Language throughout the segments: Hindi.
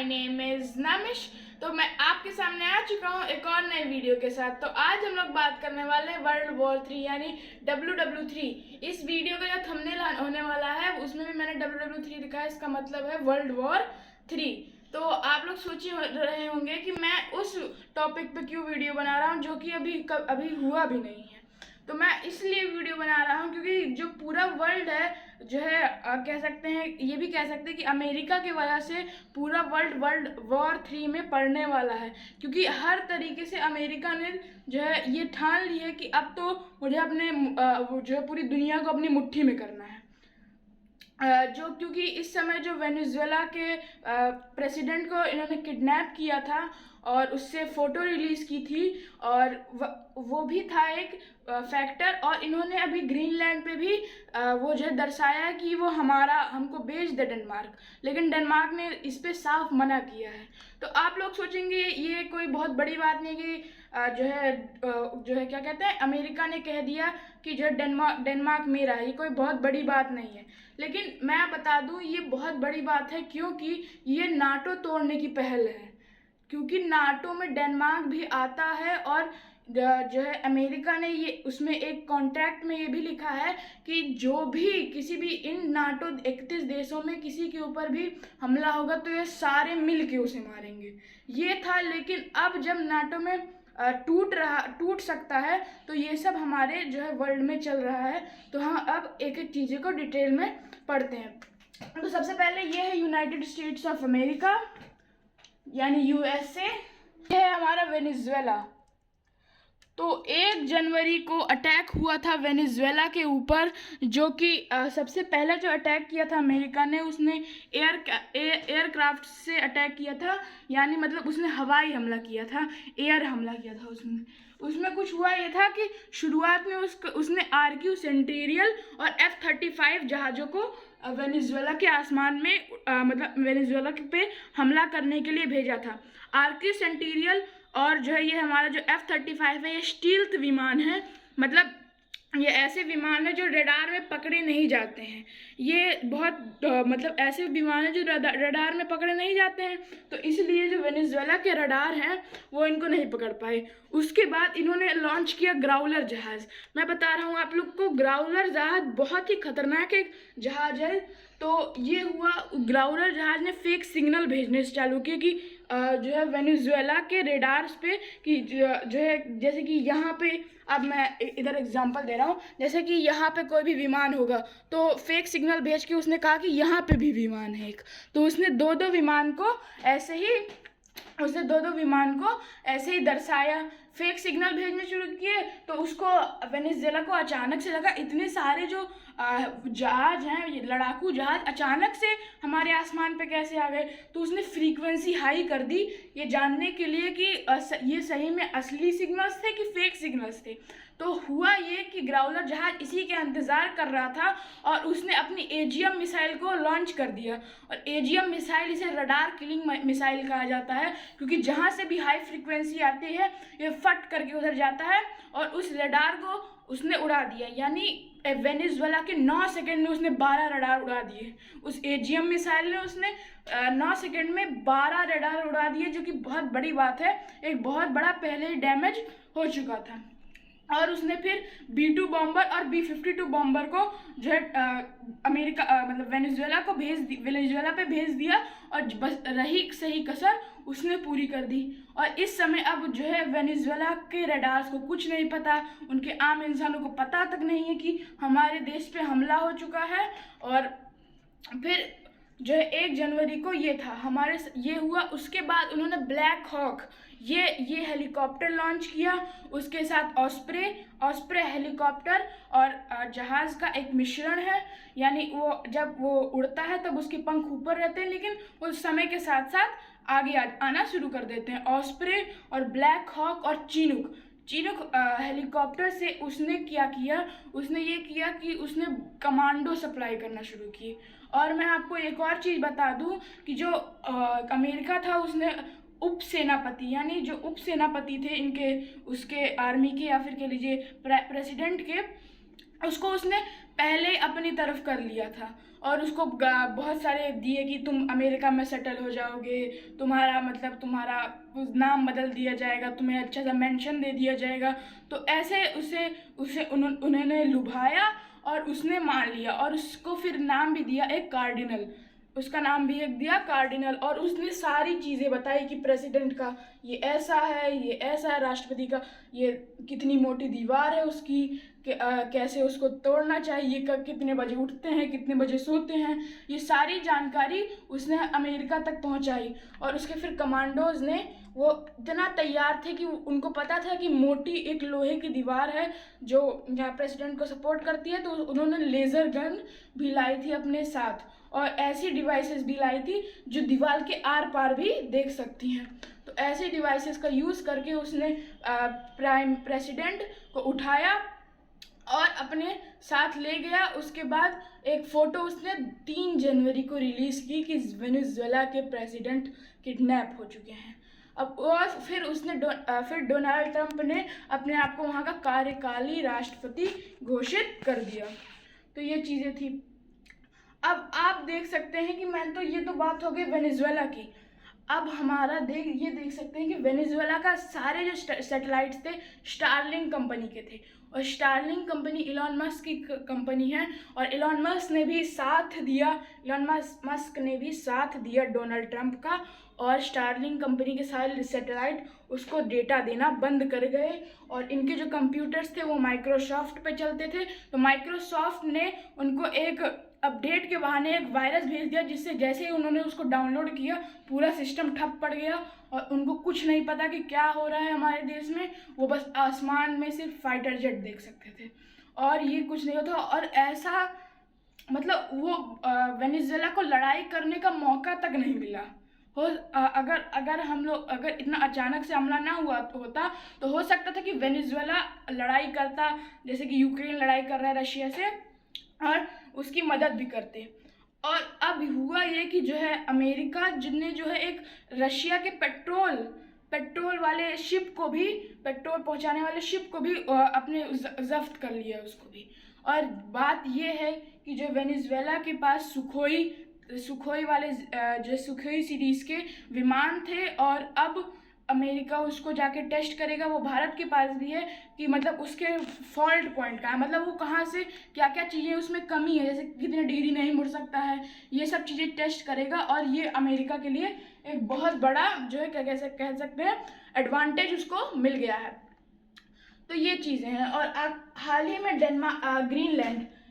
My name is नामिश। तो मैं आपके सामने आ चुका हूँ एक और नए वीडियो के साथ। तो आज हम लोग बात करने वाले हैं वर्ल्ड वॉर 3 यानी WW3। इस वीडियो का जो थंबनेल होने वाला है उसमें भी मैंने WW3 लिखा है, इसका मतलब है वर्ल्ड वॉर 3। तो आप लोग सोच रहे होंगे कि मैं उस टॉपिक पे क्यों वीडियो बना रहा हूँ जो कि अभी हुआ भी नहीं है। तो मैं इसलिए वीडियो बना रहा हूँ क्योंकि जो पूरा वर्ल्ड है जो है कह सकते हैं, ये भी कह सकते हैं कि अमेरिका की वजह से पूरा वर्ल्ड वॉर 3 में पड़ने वाला है। क्योंकि हर तरीके से अमेरिका ने जो है ये ठान ली है कि अब तो मुझे अपने जो है पूरी दुनिया को अपनी मुट्ठी में करना है। जो क्योंकि इस समय जो वेनेजुएला के प्रेसिडेंट को इन्होंने किडनैप किया था और उससे फ़ोटो रिलीज़ की थी और वो भी था एक फैक्टर। और इन्होंने अभी ग्रीनलैंड पे भी वो जो है दर्शाया है कि वो हमको बेच दे डेनमार्क, लेकिन डेनमार्क ने इस पे साफ मना किया है। तो आप लोग सोचेंगे ये कोई बहुत बड़ी बात नहीं कि जो है क्या कहते हैं, अमेरिका ने कह दिया कि जो डेनमार्क मेरा है, ये कोई बहुत बड़ी बात नहीं है। लेकिन मैं बता दूं ये बहुत बड़ी बात है, क्योंकि ये नाटो तोड़ने की पहल है। क्योंकि नाटो में डेनमार्क भी आता है और जो है अमेरिका ने ये उसमें एक कॉन्ट्रैक्ट में ये भी लिखा है कि जो भी किसी भी इन नाटो 31 देशों में किसी के ऊपर भी हमला होगा तो ये सारे मिल के उसे मारेंगे, ये था। लेकिन अब जब नाटो में टूट सकता है तो ये सब हमारे जो है वर्ल्ड में चल रहा है। तो हाँ, अब एक एक चीज़ें को डिटेल में पढ़ते हैं। तो सबसे पहले ये है यूनाइटेड स्टेट्स ऑफ अमेरिका यानी USA। ये है हमारा वेनेजुएला। तो 1 जनवरी को अटैक हुआ था वेनेजुएला के ऊपर, जो कि सबसे पहले जो अटैक किया था अमेरिका ने, उसने एयरक्राफ्ट से अटैक किया था। यानी मतलब उसने हवाई हमला किया था, एयर हमला किया था। उसमें कुछ हुआ ये था कि शुरुआत में उसने RQ सेंटेरियल और F-35 जहाज़ों को वेनेजुएला के आसमान में मतलब वेनेजुएला पे हमला करने के लिए भेजा था। RQ सेंटेरियल और जो है ये हमारा जो F-35 है, ये स्टील्थ विमान है। मतलब ये ऐसे विमान है जो रडार में पकड़े नहीं जाते हैं। ये बहुत मतलब ऐसे विमान है जो रडार में पकड़े नहीं जाते हैं, तो इसलिए जो वेनेजुएला के रडार हैं वो इनको नहीं पकड़ पाए। उसके बाद इन्होंने लॉन्च किया ग्राउलर जहाज़। मैं बता रहा हूँ आप लोग को, ग्राउलर जहाज़ बहुत ही खतरनाक एक जहाज़ है। तो ये हुआ, ग्राउलर जहाज़ ने फेक सिग्नल भेजने से चालू किए कि जो है वेनेजुएला के रेडार्स पे कि जो है जैसे कि यहाँ पे, अब मैं इधर एग्जांपल दे रहा हूँ, जैसे कि यहाँ पे कोई भी विमान होगा तो फेक सिग्नल भेज के उसने कहा कि यहाँ पे भी विमान है एक। तो उसने दो दो विमान को ऐसे ही दर्शाया, फेक सिग्नल भेजने शुरू किए। तो उसको वेनेजुएला को अचानक से लगा इतने सारे जो जहाज हैं, ये लड़ाकू जहाज अचानक से हमारे आसमान पे कैसे आ गए। तो उसने फ्रीक्वेंसी हाई कर दी ये जानने के लिए कि ये सही में असली सिग्नल्स थे कि फेक सिग्नल्स थे। तो हुआ ये कि ग्राउलर जहाज इसी का इंतज़ार कर रहा था और उसने अपनी AGM मिसाइल को लॉन्च कर दिया। और AGM मिसाइल, इसे रडार किलिंग मिसाइल कहा जाता है, क्योंकि जहाँ से भी हाई फ्रीक्वेंसी आती है ये फट करके उधर जाता है और उस रडार को उसने उड़ा दिया। यानी वेनेजुएला के 9 सेकंड में उसने 12 रडार उड़ा दिए। उस AGM मिसाइल ने उसने 9 सेकंड में 12 रडार उड़ा दिए, जो कि बहुत बड़ी बात है। एक बहुत बड़ा पहले ही डैमेज हो चुका था। और उसने फिर B-2 बॉम्बर और B-52 बॉम्बर को जो है अमेरिका मतलब वेनेजुएला पे भेज दिया और बस रही सही कसर उसने पूरी कर दी। और इस समय अब जो है वेनेजुएला के रडार्स को कुछ नहीं पता, उनके आम इंसानों को पता तक नहीं है कि हमारे देश पे हमला हो चुका है। और फिर जो है 1 जनवरी को ये था ये हुआ। उसके बाद उन्होंने ब्लैक हॉक ये हेलीकॉप्टर लॉन्च किया, उसके साथ ऑस्प्रे हेलीकॉप्टर और जहाज़ का एक मिश्रण है। यानी वो जब वो उड़ता है तब उसके पंख ऊपर रहते हैं, लेकिन वो समय के साथ साथ आगे आना शुरू कर देते हैं। ऑस्प्रे और ब्लैक हॉक और चिनूक हेलीकॉप्टर से उसने ये किया कि उसने कमांडो सप्लाई करना शुरू की। और मैं आपको एक और चीज़ बता दूं कि जो अमेरिका था उसने उपसेनापति, यानी जो उपसेनापति थे उसके आर्मी के, या फिर कह लीजिए प्रेसिडेंट के, उसको उसने पहले अपनी तरफ कर लिया था। और उसको बहुत सारे दिए कि तुम अमेरिका में सेटल हो जाओगे, तुम्हारा मतलब तुम्हारा नाम बदल दिया जाएगा, तुम्हें अच्छा सा मेंशन दे दिया जाएगा। तो ऐसे उसे उन्होंने लुभाया और उसने मान लिया, और उसको फिर नाम भी दिया एक कार्डिनल, उसका नाम भी एक दिया कार्डिनल। और उसने सारी चीज़ें बताई कि प्रेसिडेंट का ये ऐसा है, ये ऐसा है, राष्ट्रपति का ये कितनी मोटी दीवार है उसकी, कैसे उसको तोड़ना चाहिए, कितने बजे उठते हैं, कितने बजे सोते हैं, ये सारी जानकारी उसने अमेरिका तक पहुंचाई। और उसके फिर कमांडोज ने, वो इतना तैयार थे कि उनको पता था कि मोटी एक लोहे की दीवार है जो यहाँ प्रेसिडेंट को सपोर्ट करती है, तो उन्होंने लेज़र गन भी लाई थी अपने साथ, और ऐसी डिवाइसेस भी लाई थी जो दीवार के आर पार भी देख सकती हैं। तो ऐसे डिवाइसेस का यूज़ करके उसने प्राइम प्रेसिडेंट को उठाया और अपने साथ ले गया। उसके बाद एक फ़ोटो उसने 3 जनवरी को रिलीज़ की कि वेनेजुएला के प्रेसिडेंट किडनैप हो चुके हैं। अब और फिर उसने फिर डोनाल्ड ट्रंप ने अपने आप को वहाँ का कार्यकाली राष्ट्रपति घोषित कर दिया। तो ये चीज़ें थी। अब आप देख सकते हैं कि ये तो बात हो गई वेनेजुएला की। अब हमारा ये देख सकते हैं कि वेनेजुएला का सारे जो सैटेलाइट्स थे स्टारलिंक कंपनी के थे, और स्टारलिंक कंपनी इलॉन मस्क की कंपनी है, और इलॉन मस्क ने भी साथ दिया डोनाल्ड ट्रंप का, और स्टारलिंक कंपनी के सारे सैटेलाइट उसको डेटा देना बंद कर गए। और इनके जो कंप्यूटर्स थे वो माइक्रोसॉफ्ट पे चलते थे, तो माइक्रोसॉफ्ट ने उनको एक अपडेट के बहाने एक वायरस भेज दिया, जिससे जैसे ही उन्होंने उसको डाउनलोड किया पूरा सिस्टम ठप पड़ गया, और उनको कुछ नहीं पता कि क्या हो रहा है हमारे देश में। वो बस आसमान में सिर्फ फाइटर जेट देख सकते थे, और ये कुछ नहीं होता। और ऐसा मतलब वो वेनेजुएला को लड़ाई करने का मौका तक नहीं मिला। अगर इतना अचानक से हमला ना होता तो हो सकता था कि वेनेजुएला लड़ाई करता, जैसे कि यूक्रेन लड़ाई कर रहा है रशिया से, और उसकी मदद भी करते। और अब हुआ ये कि जो है अमेरिका जिनने जो है एक रशिया के पेट्रोल वाले शिप को भी, पेट्रोल पहुंचाने वाले शिप को भी अपने जब्त कर लिया उसको भी। और बात ये है कि जो वेनेजुएला के पास सुखोई वाले जो सुखोई सीरीज़ के विमान थे, और अब अमेरिका उसको जाके टेस्ट करेगा, वो भारत के पास भी है, कि मतलब उसके फॉल्ट पॉइंट कहाँ है, मतलब वो कहाँ से क्या क्या चीज़ें उसमें कमी है, जैसे कितने डिग्री नहीं मुड़ सकता है, ये सब चीज़ें टेस्ट करेगा। और ये अमेरिका के लिए एक बहुत बड़ा जो है क्या कह सकते हैं एडवांटेज उसको मिल गया है। तो ये चीज़ें हैं। और अब हाल ही में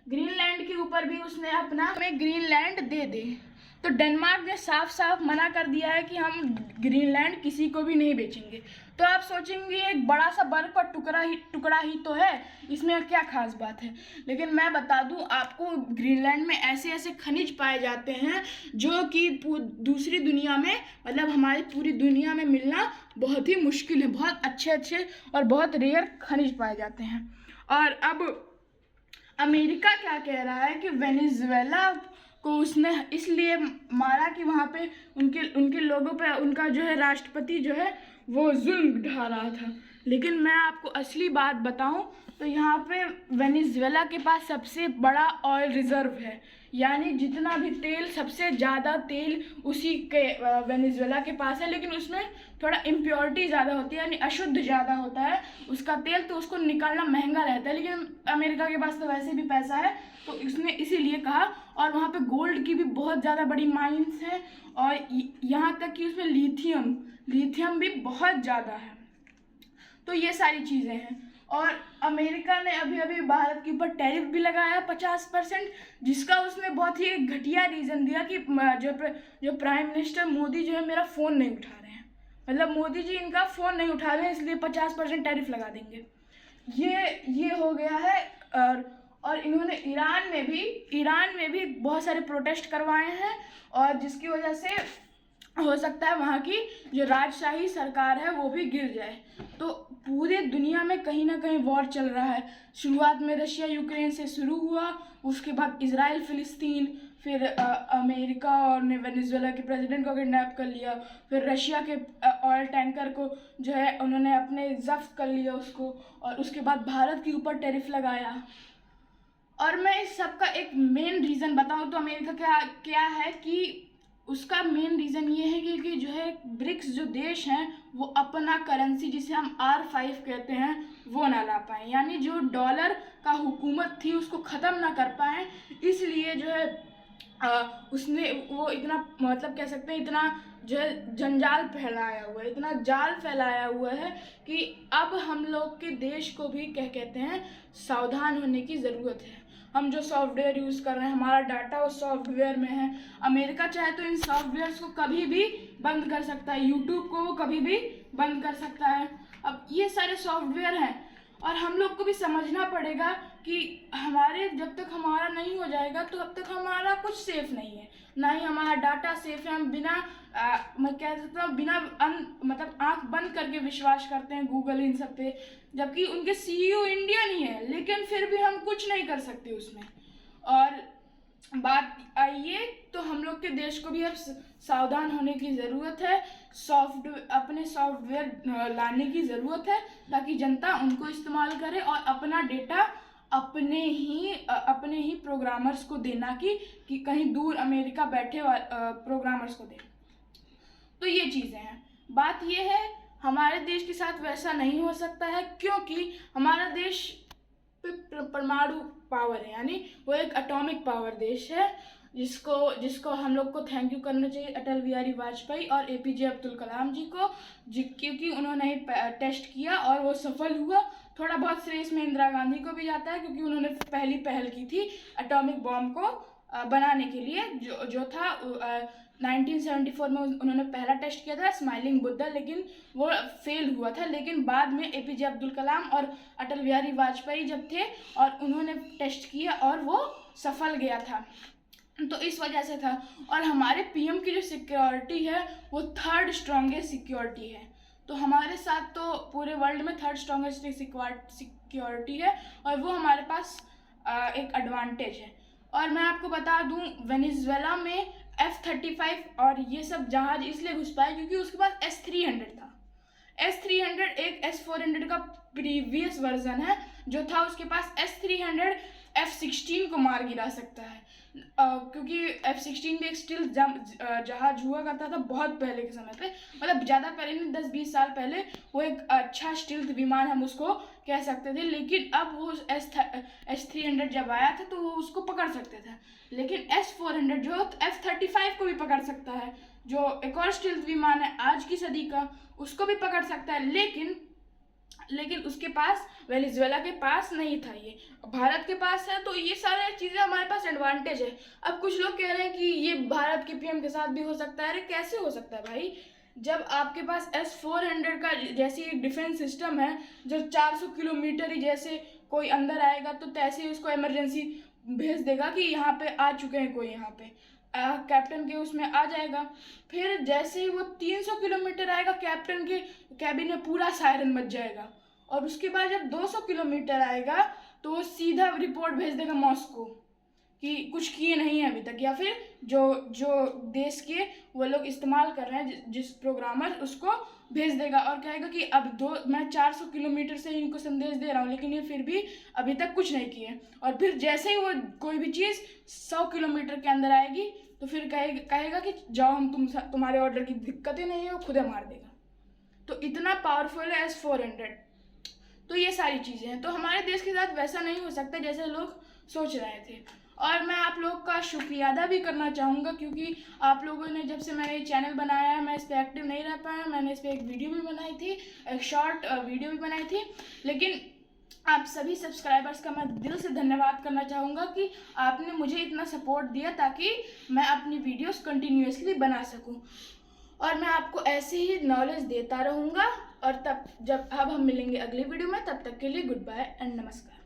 ग्रीनलैंड के ऊपर भी उसने अपना हमें ग्रीनलैंड दे दे, तो डेनमार्क ने साफ साफ मना कर दिया है कि हम ग्रीनलैंड किसी को भी नहीं बेचेंगे। तो आप सोचेंगे एक बड़ा सा बर्फ का टुकड़ा ही तो है, इसमें क्या खास बात है। लेकिन मैं बता दूं आपको, ग्रीनलैंड में ऐसे ऐसे खनिज पाए जाते हैं जो कि दूसरी दुनिया में, मतलब हमारी पूरी दुनिया में मिलना बहुत ही मुश्किल है। बहुत अच्छे और बहुत रेयर खनिज पाए जाते हैं। और अब अमेरिका क्या कह रहा है कि वेनेजुएला को उसने इसलिए मारा कि वहाँ पे उनके लोगों पे उनका जो है राष्ट्रपति जो है वो जुल्म ढा रहा था। लेकिन मैं आपको असली बात बताऊं तो यहाँ पे वेनेजुएला के पास सबसे बड़ा ऑयल रिजर्व है, यानी जितना भी तेल, सबसे ज़्यादा तेल उसी के वेनेजुएला के पास है। लेकिन उसमें थोड़ा इम्प्योरिटी ज़्यादा होती है, यानी अशुद्ध ज़्यादा होता है उसका तेल, तो उसको निकालना महंगा रहता है। लेकिन अमेरिका के पास तो वैसे भी पैसा है, तो इसने इसीलिए कहा। और वहाँ पे गोल्ड की भी बहुत ज़्यादा बड़ी माइंस हैं, और यहाँ तक कि उसमें लिथियम भी बहुत ज़्यादा है। तो ये सारी चीज़ें हैं। और अमेरिका ने अभी भारत के ऊपर टैरिफ भी लगाया 50%, जिसका उसने बहुत ही घटिया रीज़न दिया कि जो प्राइम मिनिस्टर मोदी जो है मेरा फ़ोन नहीं उठा रहे हैं, मतलब मोदी जी इनका फ़ोन नहीं उठा रहे हैं, इसलिए 50% टैरिफ लगा देंगे। ये हो गया है। और इन्होंने ईरान में भी बहुत सारे प्रोटेस्ट करवाए हैं, और जिसकी वजह से हो सकता है वहाँ की जो राजशाही सरकार है वो भी गिर जाए। तो पूरे दुनिया में कहीं ना कहीं वॉर चल रहा है। शुरुआत में रशिया यूक्रेन से शुरू हुआ, उसके बाद इजराइल फिलिस्तीन, फिर अमेरिका और ने वेनेजुएला के प्रेसिडेंट को किडनैप कर लिया, फिर रशिया के ऑयल टैंकर को जो है उन्होंने अपने जब्त कर लिया उसको, और उसके बाद भारत के ऊपर टैरिफ लगाया। और मैं इस सब का एक मेन रीज़न बताऊं तो अमेरिका क्या है कि उसका मेन रीज़न ये है कि जो है ब्रिक्स जो देश हैं वो अपना करेंसी जिसे हम R5 कहते हैं वो ना ला पाए, यानी जो डॉलर का हुकूमत थी उसको ख़त्म ना कर पाए, इसलिए जो है उसने वो इतना मतलब कह सकते हैं इतना जो है जंजाल फैलाया हुआ है, इतना जाल फैलाया हुआ है कि अब हम लोग के देश को भी कहते हैं सावधान होने की ज़रूरत है। हम जो सॉफ्टवेयर यूज़ कर रहे हैं, हमारा डाटा उस सॉफ्टवेयर में है। अमेरिका चाहे तो इन सॉफ्टवेयर्स को कभी भी बंद कर सकता है, यूट्यूब को वो कभी भी बंद कर सकता है। अब ये सारे सॉफ्टवेयर हैं और हम लोग को भी समझना पड़ेगा कि हमारे जब तक हमारा नहीं हो जाएगा तो तब तक हमारा कुछ सेफ़ नहीं है, ना ही हमारा डाटा सेफ़ है। हम बिना मैं कह सकता हूँ बिना मतलब आँख बंद करके विश्वास करते हैं गूगल इन सब पे, जबकि उनके CEO इंडियन ही है, लेकिन फिर भी हम कुछ नहीं कर सकते उसमें। और बात आइए तो हम लोग के देश को भी अब सावधान होने की ज़रूरत है, अपने सॉफ्टवेयर लाने की ज़रूरत है ताकि जनता उनको इस्तेमाल करे और अपना डेटा अपने ही प्रोग्रामर्स को देना कि कहीं दूर अमेरिका बैठे प्रोग्रामर्स को दे। तो ये चीज़ें हैं। बात ये है हमारे देश के साथ वैसा नहीं हो सकता है क्योंकि हमारा देश परमाणु पावर है, यानी वो एक एटॉमिक पावर देश है, जिसको हम लोग को थैंक यू करना चाहिए अटल बिहारी वाजपेयी और APJ अब्दुल कलाम जी को, क्योंकि उन्होंने टेस्ट किया और वो सफल हुआ। थोड़ा बहुत श्रेय इसमें इंदिरा गांधी को भी जाता है क्योंकि उन्होंने पहली पहल की थी एटॉमिक बॉम्ब को बनाने के लिए, जो था 1974 में उन्होंने पहला टेस्ट किया था स्माइलिंग बुद्धा, लेकिन वो फेल हुआ था। लेकिन बाद में APJ अब्दुल कलाम और अटल बिहारी वाजपेयी जब थे और उन्होंने टेस्ट किया और वो सफल गया था, तो इस वजह से था। और हमारे PM की जो सिक्योरिटी है वो 3rd स्ट्रॉन्गेस्ट सिक्योरिटी है, तो हमारे साथ तो पूरे वर्ल्ड में 3rd स्ट्रॉन्गेस्ट सिक्योरिटी है और वो हमारे पास एक एडवांटेज है। और मैं आपको बता दूं वेनेजुएला में F-35 और ये सब जहाज इसलिए घुस पाए क्योंकि उसके पास S-300 था। S-300 एक S-400 का प्रीवियस वर्जन है जो था, उसके पास S-300 F-16 को मार गिरा सकता है, क्योंकि F-16 भी एक स्टिल जहाज हुआ करता था बहुत पहले के समय पे, मतलब ज़्यादा पहले नहीं 10-20 साल पहले वो एक अच्छा स्टिल्थ विमान हम उसको कह सकते थे। लेकिन अब वो S-300 जब आया था तो वो उसको पकड़ सकते थे, लेकिन S-400 जो F-35 को भी पकड़ सकता है, जो एक और स्टिल्थ विमान है आज की सदी का, उसको भी पकड़ सकता है। लेकिन उसके पास वेनेजुएला के पास नहीं था, ये भारत के पास है। तो ये सारी चीज़ें हमारे पास एडवांटेज है। अब कुछ लोग कह रहे हैं कि ये भारत के PM के साथ भी हो सकता है। अरे कैसे हो सकता है भाई, जब आपके पास S-400 का जैसी एक डिफेंस सिस्टम है जो 400 किलोमीटर ही जैसे कोई अंदर आएगा तो तैसे ही उसको इमरजेंसी भेज देगा कि यहाँ पे आ चुके हैं कोई, यहाँ पे कैप्टन के उसमें आ जाएगा। फिर जैसे ही वो 300 किलोमीटर आएगा कैप्टन के कैबिन में पूरा सायरन बज जाएगा, और उसके बाद जब 200 किलोमीटर आएगा तो वो सीधा रिपोर्ट भेज देगा मॉस्को कि कुछ किए नहीं है अभी तक, या फिर जो देश के वो लोग इस्तेमाल कर रहे हैं जिस प्रोग्रामर उसको भेज देगा और कहेगा कि अब मैं 400 किलोमीटर से इनको संदेश दे रहा हूँ लेकिन ये फिर भी अभी तक कुछ नहीं किए। और फिर जैसे ही वो कोई भी चीज़ 100 किलोमीटर के अंदर आएगी तो फिर कहेगा कि जाओ हम तुम्हारे ऑर्डर की दिक्कतें नहीं है, वो खुद मार देगा। तो इतना पावरफुल है S-400। तो ये सारी चीज़ें हैं। तो हमारे देश के साथ वैसा नहीं हो सकता जैसे लोग सोच रहे थे। और मैं आप लोग का शुक्रिया अदा भी करना चाहूँगा क्योंकि आप लोगों ने जब से मैंने ये चैनल बनाया है मैं इस पर एक्टिव नहीं रह पाया। मैंने इस पर एक वीडियो भी बनाई थी, एक शॉर्ट वीडियो भी बनाई थी, लेकिन आप सभी सब्सक्राइबर्स का मैं दिल से धन्यवाद करना चाहूँगा कि आपने मुझे इतना सपोर्ट दिया ताकि मैं अपनी वीडियोस कंटिन्यूअसली बना सकूँ, और मैं आपको ऐसे ही नॉलेज देता रहूँगा। और अब हम मिलेंगे अगली वीडियो में, तब तक के लिए गुड बाय एंड नमस्कार।